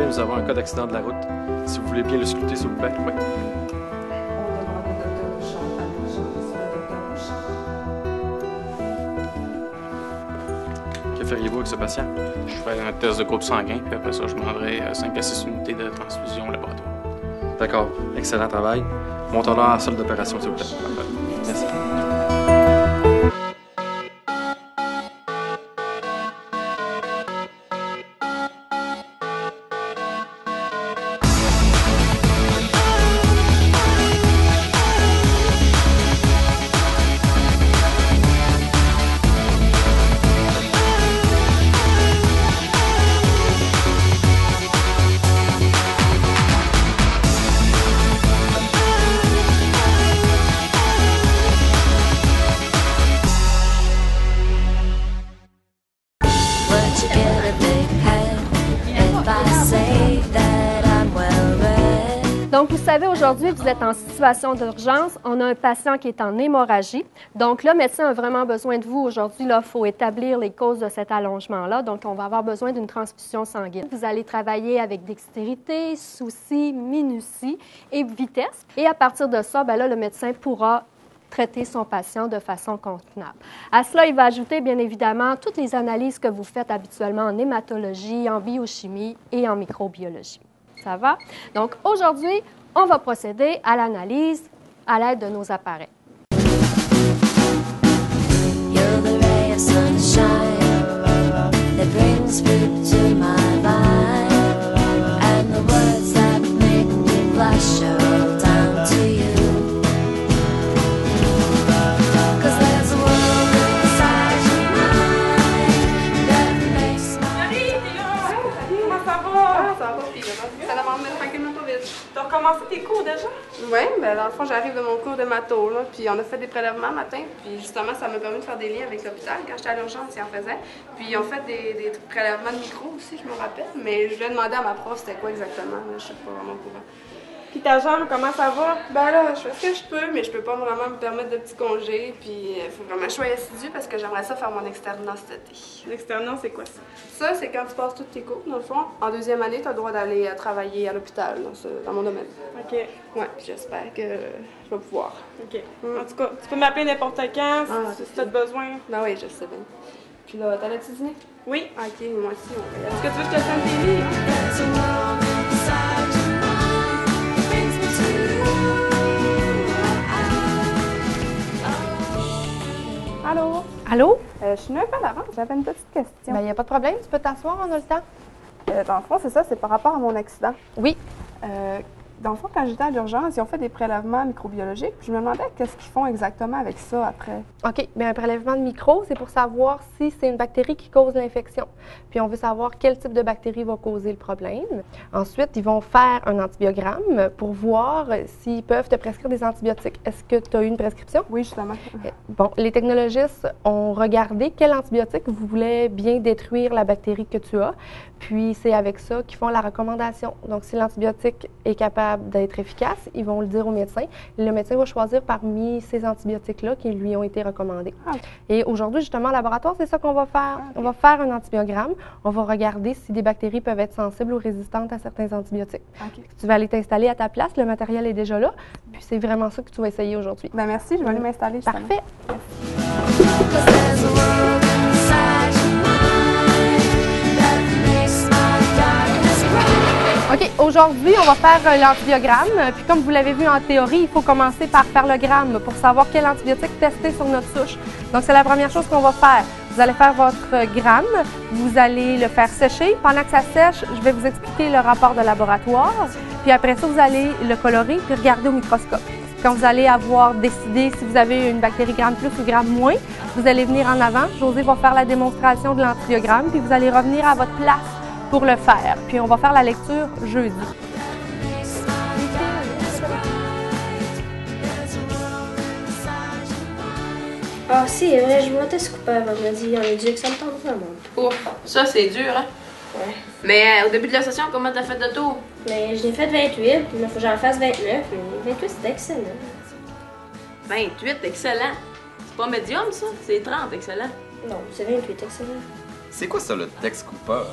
travail, nous avons un cas d'accident de la route. Si vous voulez bien le scruter, s'il vous plaît. Oui. Que feriez-vous avec ce patient? Je ferai un test de groupe sanguin, puis après ça, je demanderai 5 à 6 unités de transfusion au laboratoire. D'accord. Excellent travail. Montons-le à la salle d'opération, s'il vous plaît. Merci. Donc, vous savez, aujourd'hui, vous êtes en situation d'urgence. On a un patient qui est en hémorragie. Donc, le médecin a vraiment besoin de vous aujourd'hui. Il faut établir les causes de cet allongement-là. Donc, on va avoir besoin d'une transfusion sanguine. Vous allez travailler avec dextérité, souci, minutie et vitesse. Et à partir de ça, bien là, le médecin pourra traiter son patient de façon convenable. À cela, il va ajouter, bien évidemment, toutes les analyses que vous faites habituellement en hématologie, en biochimie et en microbiologie. Ça va? Donc, aujourd'hui, on va procéder à l'analyse à l'aide de nos appareils. You're the ray of sunshine that brings fruit to my life, and the words that make me blush are down to you. Cause there's a world inside your mind that makes my... Salut, t'es là! Comment ça va? Ça va, puis ça m'emmène tranquillement pas vite. T'as recommencé tes cours déjà? Oui, ben dans le fond, j'arrive de mon cours de mato, là, puis on a fait des prélèvements matin, puis justement, ça m'a permis de faire des liens avec l'hôpital. Quand j'étais à l'urgence, ils en faisaient. Puis ils ont fait des prélèvements de micro aussi, je me rappelle, mais je voulais demander à ma prof c'était quoi exactement, là, je sais pas vraiment au courant. Puis ta jambe, comment ça va? Ben là, je fais ce que je peux, mais je peux pas vraiment me permettre de petits congés, puis il faut vraiment que je sois assidue parce que j'aimerais ça faire mon externat cet été. L'externat, c'est quoi ça? Ça, c'est quand tu passes toutes tes cours, dans le fond. En deuxième année, tu as le droit d'aller travailler à l'hôpital, dans mon domaine. OK. Ouais, puis j'espère que je vais pouvoir. OK. En tout cas, tu peux m'appeler n'importe quand si tu as besoin. Ben oui, je sais bien. Puis là, t'allais-tu dîner? Oui. OK, moi aussi, on va y aller. Est-ce que tu veux que je te sente tes livres? Allô? Allô? Je suis venue un peu à l'avance, j'avais une petite question. Bien, il n'y a pas de problème. Tu peux t'asseoir, on a le temps. Dans le fond, c'est ça, c'est par rapport à mon accident. Oui. Dans le fond, quand j'étais à l'urgence, ils ont fait des prélèvements microbiologiques. Puis je me demandais qu'est-ce qu'ils font exactement avec ça après. OK. Bien, un prélèvement de micro, c'est pour savoir si c'est une bactérie qui cause l'infection. Puis on veut savoir quel type de bactérie va causer le problème. Ensuite, ils vont faire un antibiogramme pour voir s'ils peuvent te prescrire des antibiotiques. Est-ce que tu as eu une prescription? Oui, justement. Bon, les technologistes ont regardé quel antibiotique voulait bien détruire la bactérie que tu as. Puis c'est avec ça qu'ils font la recommandation. Donc, si l'antibiotique est capable d'être efficace, ils vont le dire au médecin. Le médecin va choisir parmi ces antibiotiques-là qui lui ont été recommandés. Okay. Et aujourd'hui, justement, au laboratoire, c'est ça qu'on va faire. On va faire un antibiogramme. On va regarder si des bactéries peuvent être sensibles ou résistantes à certains antibiotiques. Tu vas aller t'installer à ta place. Le matériel est déjà là. Puis c'est vraiment ça que tu vas essayer aujourd'hui. Bien, merci. Je vais aller m'installer. Parfait. OK, aujourd'hui, on va faire l'antibiogramme. Puis comme vous l'avez vu en théorie, il faut commencer par faire le gramme pour savoir quel antibiotique tester sur notre souche. Donc, c'est la première chose qu'on va faire. Vous allez faire votre gramme, vous allez le faire sécher. Pendant que ça sèche, je vais vous expliquer le rapport de laboratoire. Puis après ça, vous allez le colorer puis regarder au microscope. Quand vous allez avoir décidé si vous avez une bactérie gramme plus ou gramme moins, vous allez venir en avant. José va faire la démonstration de l'antibiogramme, puis vous allez revenir à votre place pour le faire. Puis on va faire la lecture jeudi. Ah si, c'est vrai, je votais ce coupable vendredi. On a dit que ça me tente vraiment. Ouf, ça c'est dur, hein? Ouais. Mais au début de la session, comment t'as fait de tour? Mais je l'ai fait 28, puis il faut que j'en fasse 29. Mais 28, c'était excellent. 28, excellent. C'est pas médium, ça? C'est 30, excellent. Non, c'est 28, excellent. C'est quoi ça, le Dex Cooper?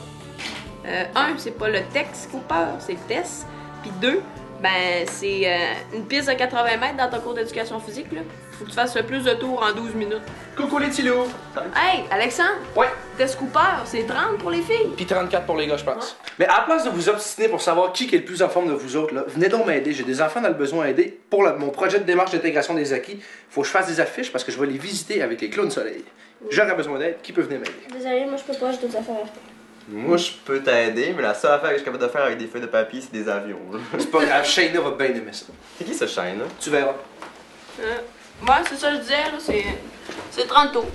Un, c'est pas le Tex Cooper, c'est le Tess. Puis deux, ben c'est une piste de 80 mètres dans ton cours d'éducation physique, là. Faut que tu fasses le plus de tours en 12 minutes. Coucou les petits loups! Hey, Alexandre! Ouais. Tess Cooper, c'est 30 pour les filles. Puis 34 pour les gars, je pense. Mais à la place de vous obstiner pour savoir qui est le plus en forme de vous autres, là, venez donc m'aider. J'ai des enfants dans le besoin d'aider. Pour mon projet de démarche d'intégration des acquis, faut que je fasse des affiches parce que je vais les visiter avec les clowns soleil. J'aurais besoin d'aide. Qui peut venir m'aider? Désolé, moi je peux pas, j'ai d'autres affaires à faire. Moi, je peux t'aider, mais la seule affaire que je suis capable de faire avec des feuilles de papier, c'est des avions. C'est pas grave, Shayna va bien aimer ça. C'est qui ce Shane, là? Tu verras. Ouais, c'est ça que je disais, là, c'est 30 tours.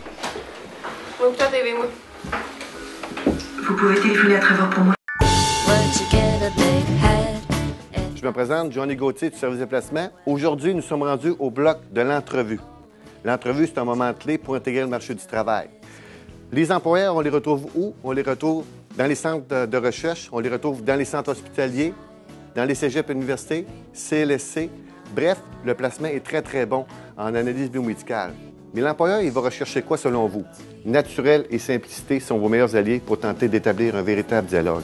On va écouter la TV, moi. Vous pouvez téléphoner à Trevor pour moi. Je me présente, Johnny Gauthier du service de placement. Aujourd'hui, nous sommes rendus au bloc de l'entrevue. L'entrevue, c'est un moment clé pour intégrer le marché du travail. Les employeurs, on les retrouve où? On les retrouve dans les centres de recherche, on les retrouve dans les centres hospitaliers, dans les cégeps universités, CLSC. Bref, le placement est très, très bon en analyse biomédicale. Mais l'employeur, il va rechercher quoi selon vous? Naturel et simplicité sont vos meilleurs alliés pour tenter d'établir un véritable dialogue.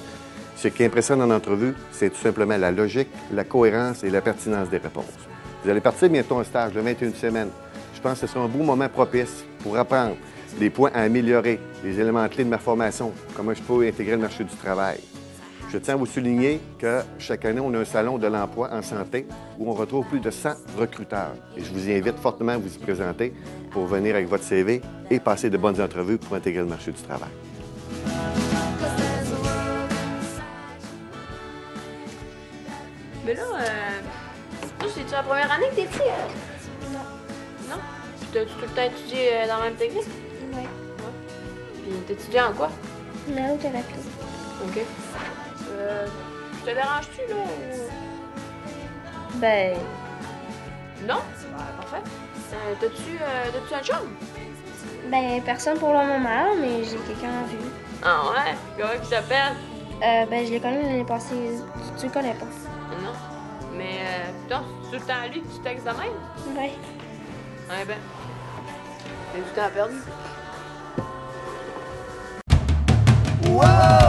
Ce qui impressionne en entrevue, c'est tout simplement la logique, la cohérence et la pertinence des réponses. Vous allez partir bientôt en stage de 21 semaines. Je pense que ce sera un beau moment propice pour apprendre les points à améliorer, les éléments clés de ma formation, comment je peux intégrer le marché du travail. Je tiens à vous souligner que chaque année, on a un salon de l'emploi en santé où on retrouve plus de 100 recruteurs. Et je vous invite fortement à vous y présenter pour venir avec votre CV et passer de bonnes entrevues pour intégrer le marché du travail. Mais là, toi, c'est-tu la première année que t'es ici? Non. Non? Puis t'as-tu tout le temps étudié dans la même technique? Ouais. Puis t'étudies en quoi? Nanothérapie. OK. Je te dérange-tu, là? Ben. Non? Ben, parfait. T'as-tu un chum? Ben, personne pour le moment, mais j'ai quelqu'un en vue. Ah ouais? Comment il s'appelle? Ben, je l'ai connu l'année passée. Tu le connais pas? Non. Mais, putain, c'est tout le temps à lui que tu textes de même? Ouais. Ouais, ben. T'as du temps perdu. Wow!